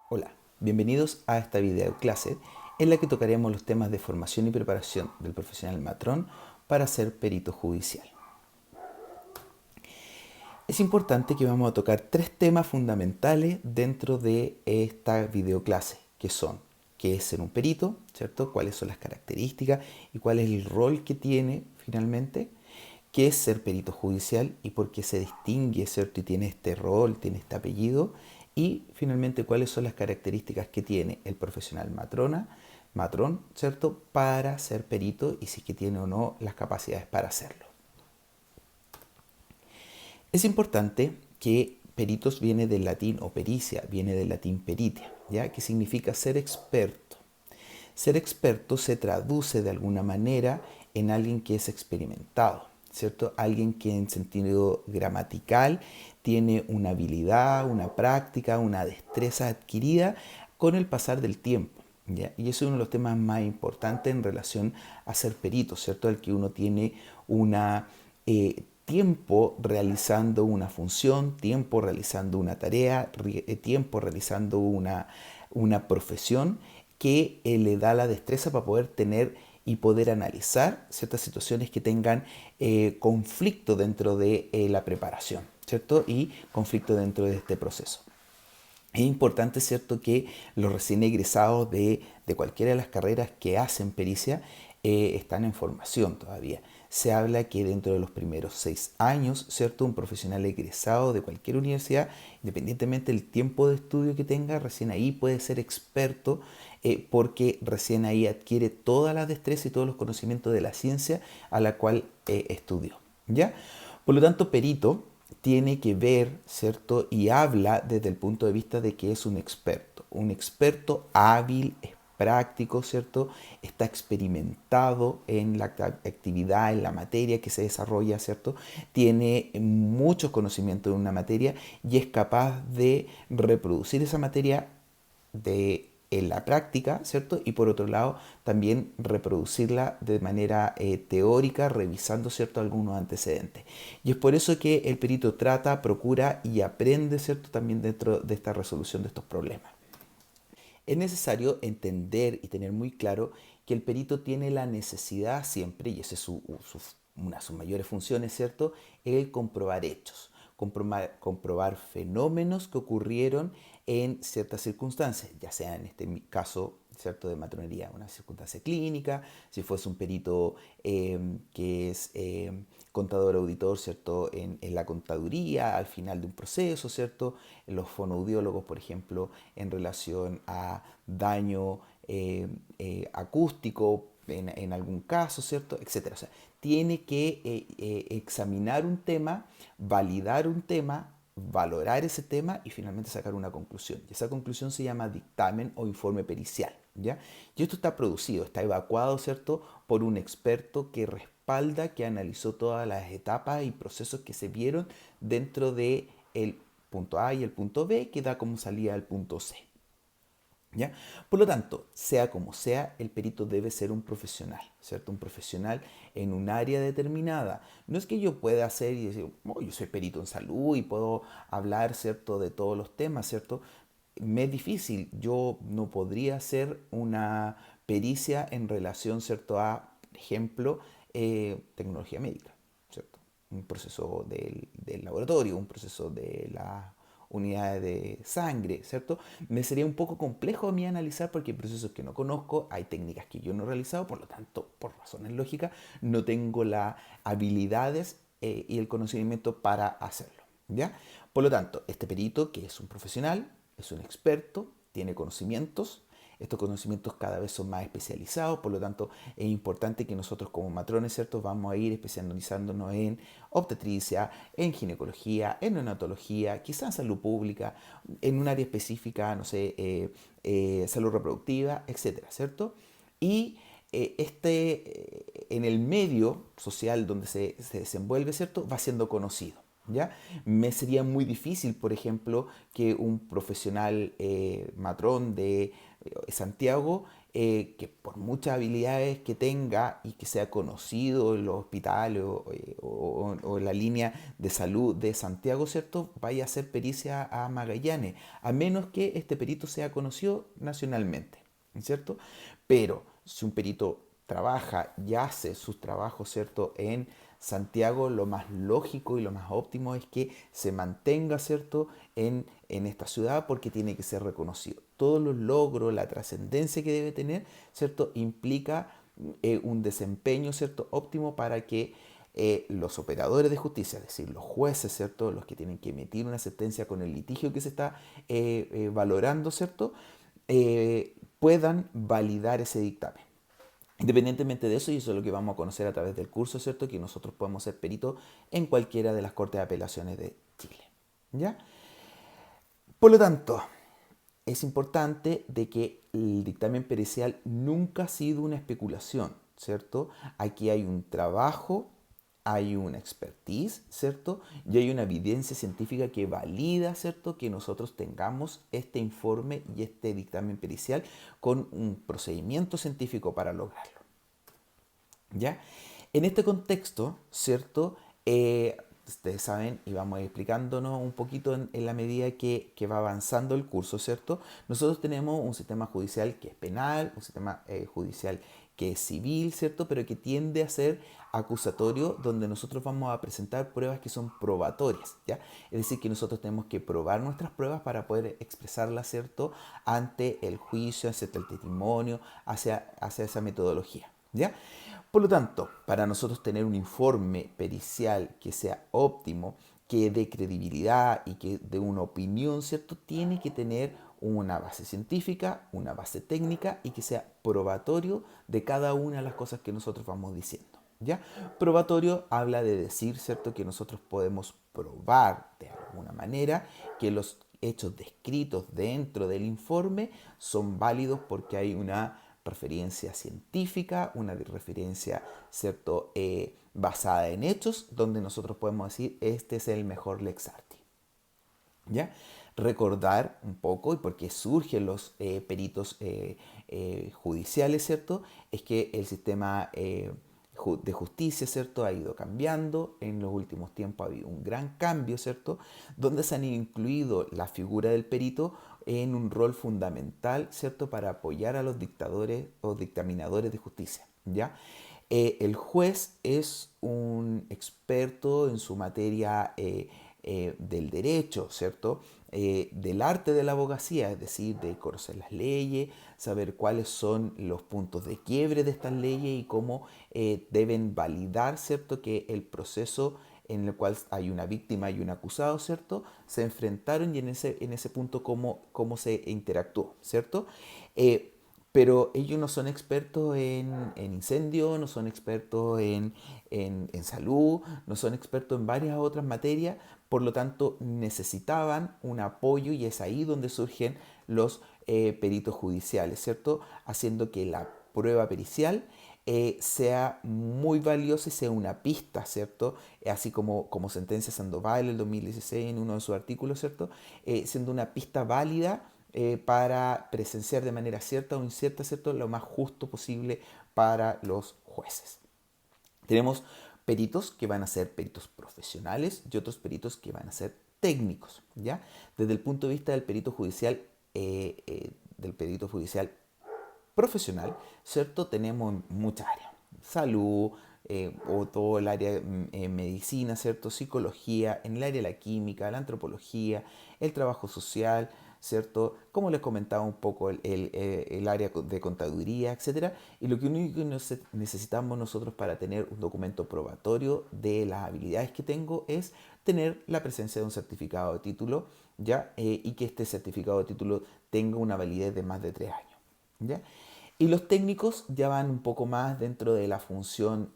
Hola, bienvenidos a esta video clase en la que tocaremos los temas de formación y preparación del profesional matrón para ser perito judicial. Es importante que vamos a tocar tres temas fundamentales dentro de esta video clase, que son qué es ser un perito, ¿cierto? Cuáles son las características y cuál es el rol que tiene finalmente, qué es ser perito judicial y por qué se distingue, ¿cierto? Y tiene este rol, tiene este apellido. Y finalmente, cuáles son las características que tiene el profesional matrón, ¿cierto? Para ser perito y si es que tiene o no las capacidades para hacerlo. Es importante que peritos viene del latín, o pericia, viene del latín peritia, ¿ya? Que significa ser experto. Ser experto se traduce de alguna manera en alguien que es experimentado, ¿cierto? Alguien que en sentido gramatical tiene una habilidad, una práctica, una destreza adquirida con el pasar del tiempo. ¿Ya? Y eso es uno de los temas más importantes en relación a ser perito, ¿cierto? El que uno tiene una tiempo realizando una función, tiempo realizando una tarea, tiempo realizando una profesión que le da la destreza para poder tener y poder analizar ciertas situaciones que tengan conflicto dentro de la preparación, ¿cierto? Y conflicto dentro de este proceso. Es importante, ¿cierto?, que los recién egresados de cualquiera de las carreras que hacen pericia están en formación todavía. Se habla que dentro de los primeros 6 años, ¿cierto?, un profesional egresado de cualquier universidad, independientemente del tiempo de estudio que tenga, recién ahí puede ser experto porque recién ahí adquiere toda la destreza y todos los conocimientos de la ciencia a la cual estudió. ¿Ya? Por lo tanto, perito tiene que ver, ¿cierto? Y habla desde el punto de vista de que es un experto hábil, es práctico, ¿cierto? Está experimentado en la actividad, en la materia que se desarrolla, ¿cierto? Tiene muchos conocimientos en una materia y es capaz de reproducir esa materia en la práctica, ¿cierto? Y por otro lado, también reproducirla de manera teórica, revisando, ¿cierto?, algunos antecedentes. Y es por eso que el perito trata, procura y aprende, ¿cierto?, también dentro de esta resolución de estos problemas. Es necesario entender y tener muy claro que el perito tiene la necesidad siempre, y esa es una de sus mayores funciones, ¿cierto?, el comprobar hechos, comprobar fenómenos que ocurrieron en ciertas circunstancias, ya sea en este caso, ¿cierto?, de matronería, una circunstancia clínica, si fuese un perito que es contador auditor, ¿cierto?, en la contaduría, al final de un proceso, ¿cierto?, los fonoaudiólogos, por ejemplo, en relación a daño acústico en algún caso, ¿cierto?, etcétera. O sea, tiene que examinar un tema, validar un tema, valorar ese tema y finalmente sacar una conclusión. Y esa conclusión se llama dictamen o informe pericial, ¿ya? Y esto está producido, está evacuado, ¿cierto?, por un experto que respalda, que analizó todas las etapas y procesos que se vieron dentro de el punto A y el punto B, que da como salida al punto C. ¿Ya? Por lo tanto, sea como sea, el perito debe ser un profesional, ¿cierto? Un profesional en un área determinada. No es que yo pueda hacer y decir, oh, yo soy perito en salud y puedo hablar, ¿cierto?, de todos los temas, ¿cierto? Me es difícil, yo no podría hacer una pericia en relación, ¿cierto?, a, por ejemplo, tecnología médica, ¿cierto? Un proceso del laboratorio, un proceso de la unidades de sangre, ¿cierto? Me sería un poco complejo a mí analizar porque hay procesos que no conozco, hay técnicas que yo no he realizado, por lo tanto, por razones lógicas, no tengo las habilidades y el conocimiento para hacerlo, ¿ya? Por lo tanto, este perito, que es un profesional, es un experto, tiene conocimientos, estos conocimientos cada vez son más especializados, por lo tanto es importante que nosotros como matrones, ¿cierto?, vamos a ir especializándonos en obstetricia, en ginecología, en neonatología, quizás en salud pública, en un área específica, no sé, salud reproductiva, etcétera, ¿cierto? Y en el medio social donde se desenvuelve, ¿cierto?, va siendo conocido. ¿Ya? Me sería muy difícil, por ejemplo, que un profesional matrón de Santiago que por muchas habilidades que tenga y que sea conocido en los hospitales o en la línea de salud de Santiago, ¿cierto? Vaya a hacer pericia a Magallanes, a menos que este perito sea conocido nacionalmente, ¿cierto? Pero si un perito trabaja y hace sus trabajos, ¿cierto? En Santiago, lo más lógico y lo más óptimo es que se mantenga, ¿cierto? En esta ciudad, porque tiene que ser reconocido. Todos los logros, la trascendencia que debe tener, ¿cierto? Implica un desempeño, ¿cierto? Óptimo para que los operadores de justicia, es decir, los jueces, ¿cierto? Los que tienen que emitir una sentencia con el litigio que se está valorando, ¿cierto? Puedan validar ese dictamen. Independientemente de eso, y eso es lo que vamos a conocer a través del curso, ¿cierto? Que nosotros podemos ser peritos en cualquiera de las Cortes de Apelaciones de Chile. ¿Ya? Por lo tanto, es importante de que el dictamen pericial nunca ha sido una especulación, ¿cierto? Aquí hay un trabajo, hay una expertise, ¿cierto? Y hay una evidencia científica que valida, ¿cierto? Que nosotros tengamos este informe y este dictamen pericial con un procedimiento científico para lograrlo. ¿Ya? En este contexto, ¿cierto? Ustedes saben y vamos a ir explicándonos un poquito en la medida que va avanzando el curso, ¿cierto? Nosotros tenemos un sistema judicial que es penal, un sistema judicial que es civil, ¿cierto? Pero que tiende a ser acusatorio, donde nosotros vamos a presentar pruebas que son probatorias, ¿ya? Es decir, que nosotros tenemos que probar nuestras pruebas para poder expresarlas, ¿cierto? Ante el juicio, hacia el testimonio, hacia esa metodología, ¿ya? Por lo tanto, para nosotros tener un informe pericial que sea óptimo, que dé credibilidad y que dé una opinión, ¿cierto? Tiene que tener una base científica, una base técnica y que sea probatorio de cada una de las cosas que nosotros vamos diciendo. ¿Ya? Probatorio habla de decir, ¿cierto?, que nosotros podemos probar de alguna manera que los hechos descritos dentro del informe son válidos porque hay una referencia científica, una referencia, ¿cierto?, basada en hechos, donde nosotros podemos decir, este es el mejor Lex Artis. ¿Ya? Recordar un poco, y por qué surgen los peritos judiciales, ¿cierto? Es que el sistema de justicia, ¿cierto?, ha ido cambiando. En los últimos tiempos ha habido un gran cambio, ¿cierto?, donde se han incluido la figura del perito en un rol fundamental, ¿cierto?, para apoyar a los dictadores o dictaminadores de justicia, ¿ya? El juez es un experto en su materia del derecho, ¿cierto? Del arte de la abogacía, es decir, de conocer las leyes, saber cuáles son los puntos de quiebre de estas leyes y cómo deben validar, ¿cierto?, que el proceso en el cual hay una víctima y un acusado, ¿cierto?, se enfrentaron y en ese punto cómo se interactuó, ¿cierto? Pero ellos no son expertos en incendio, no son expertos en salud, no son expertos en varias otras materias, por lo tanto necesitaban un apoyo y es ahí donde surgen los peritos judiciales, ¿cierto? Haciendo que la prueba pericial sea muy valiosa y sea una pista, ¿cierto? Así como sentencia Sandoval el 2016 en uno de sus artículos, ¿cierto? Siendo una pista válida para presenciar de manera cierta o incierta, ¿cierto?, lo más justo posible para los jueces. Tenemos peritos que van a ser peritos profesionales y otros peritos que van a ser técnicos, ¿ya? Desde el punto de vista del perito judicial profesional, ¿cierto? Tenemos muchas áreas. Salud, o todo el área de medicina, ¿cierto? Psicología, en el área de la química, la antropología, el trabajo social, ¿cierto? Como les comentaba un poco, el área de contaduría, etcétera. Y lo que único que necesitamos nosotros para tener un documento probatorio de las habilidades que tengo es tener la presencia de un certificado de título, ¿ya? Y que este certificado de título tenga una validez de más de 3 años, ¿ya? Y los técnicos ya van un poco más dentro de la función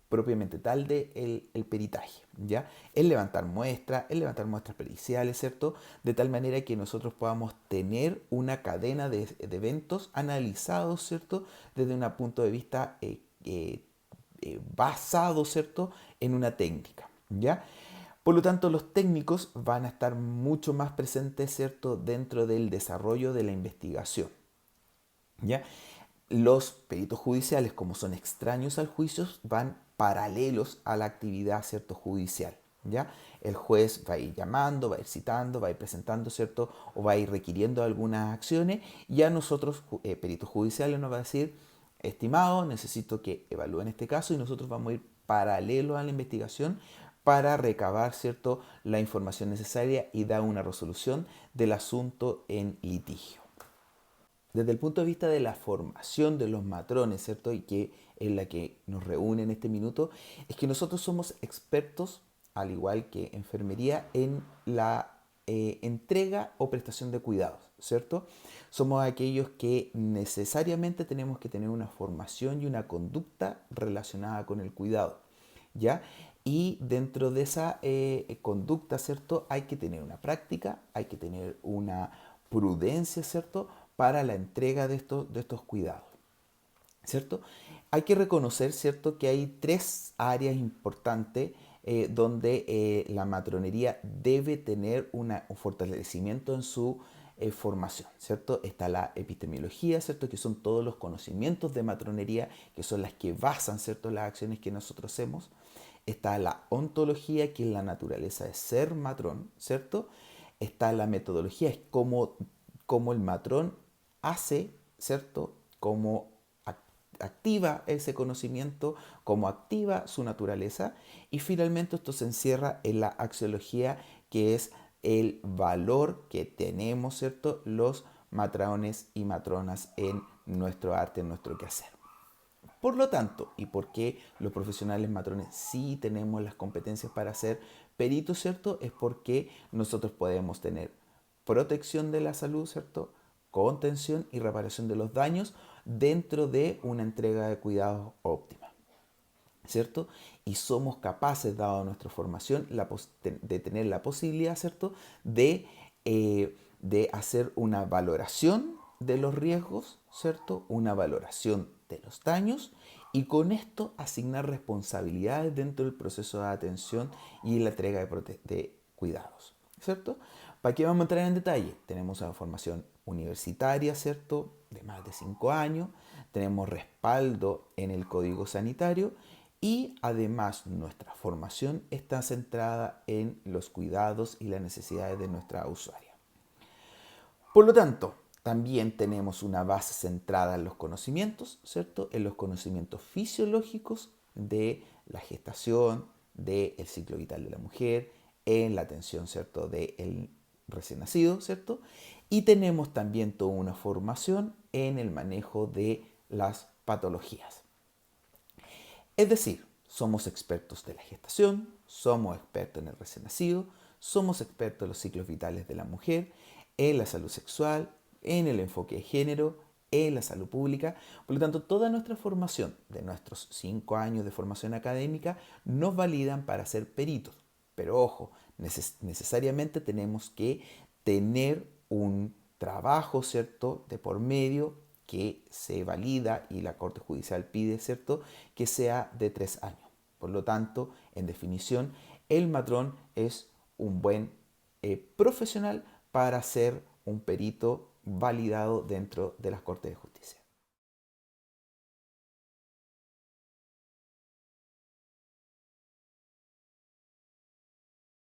propiamente tal de el peritaje, ¿ya? El levantar muestras periciales, ¿cierto? De tal manera que nosotros podamos tener una cadena de eventos analizados, ¿cierto? Desde un punto de vista basado, ¿cierto?, en una técnica, ¿ya? Por lo tanto, los técnicos van a estar mucho más presentes, ¿cierto?, dentro del desarrollo de la investigación, ¿ya? Los peritos judiciales, como son extraños al juicio, van paralelos a la actividad, ¿cierto?, judicial. ¿Ya? El juez va a ir llamando, va a ir citando, va a ir presentando, ¿cierto?, o va a ir requiriendo algunas acciones, y a nosotros, peritos judiciales, nos va a decir: estimado, necesito que evalúen este caso, y nosotros vamos a ir paralelo a la investigación para recabar, ¿cierto?, la información necesaria y dar una resolución del asunto en litigio. Desde el punto de vista de la formación de los matrones, ¿cierto?, y que es la que nos reúne en este minuto, es que nosotros somos expertos, al igual que enfermería, en la entrega o prestación de cuidados, ¿cierto? Somos aquellos que necesariamente tenemos que tener una formación y una conducta relacionada con el cuidado, ¿ya? Y dentro de esa conducta, ¿cierto?, hay que tener una práctica, hay que tener una prudencia, ¿cierto?, para la entrega de estos cuidados, ¿cierto? Hay que reconocer, ¿cierto?, que hay tres áreas importantes donde la matronería debe tener un fortalecimiento en su formación, ¿cierto? Está la epistemología, ¿cierto?, que son todos los conocimientos de matronería, que son las que basan, ¿cierto?, las acciones que nosotros hacemos. Está la ontología, que es la naturaleza de ser matrón, ¿cierto? Está la metodología, es cómo el matrón hace, ¿cierto?, cómo activa ese conocimiento, cómo activa su naturaleza. Y finalmente esto se encierra en la axiología, que es el valor que tenemos, ¿cierto?, los matrones y matronas en nuestro arte, en nuestro quehacer. Por lo tanto, y porque los profesionales matrones sí tenemos las competencias para ser peritos, ¿cierto?, es porque nosotros podemos tener protección de la salud, ¿cierto?, contención y reparación de los daños dentro de una entrega de cuidados óptima, ¿cierto? Y somos capaces, dado nuestra formación, de tener la posibilidad, ¿cierto?, de hacer una valoración de los riesgos, ¿cierto?, una valoración de los daños, y con esto asignar responsabilidades dentro del proceso de atención y la entrega de cuidados, ¿cierto? ¿Para qué vamos a entrar en detalle? Tenemos una formación universitaria, ¿cierto?, de más de 5 años, tenemos respaldo en el Código Sanitario, y además nuestra formación está centrada en los cuidados y las necesidades de nuestra usuaria. Por lo tanto, también tenemos una base centrada en los conocimientos, ¿cierto?, en los conocimientos fisiológicos de la gestación, del ciclo vital de la mujer, en la atención, ¿cierto?, del recién nacido, ¿cierto? Y tenemos también toda una formación en el manejo de las patologías. Es decir, somos expertos de la gestación, somos expertos en el recién nacido, somos expertos en los ciclos vitales de la mujer, en la salud sexual, en el enfoque de género, en la salud pública. Por lo tanto, toda nuestra formación de nuestros 5 años de formación académica nos validan para ser peritos. Pero ojo, necesariamente tenemos que tener un trabajo, ¿cierto?, de por medio, que se valida y la Corte Judicial pide, ¿cierto?, que sea de 3 años. Por lo tanto, en definición, el matrón es un buen profesional para ser un perito validado dentro de las Cortes de Justicia.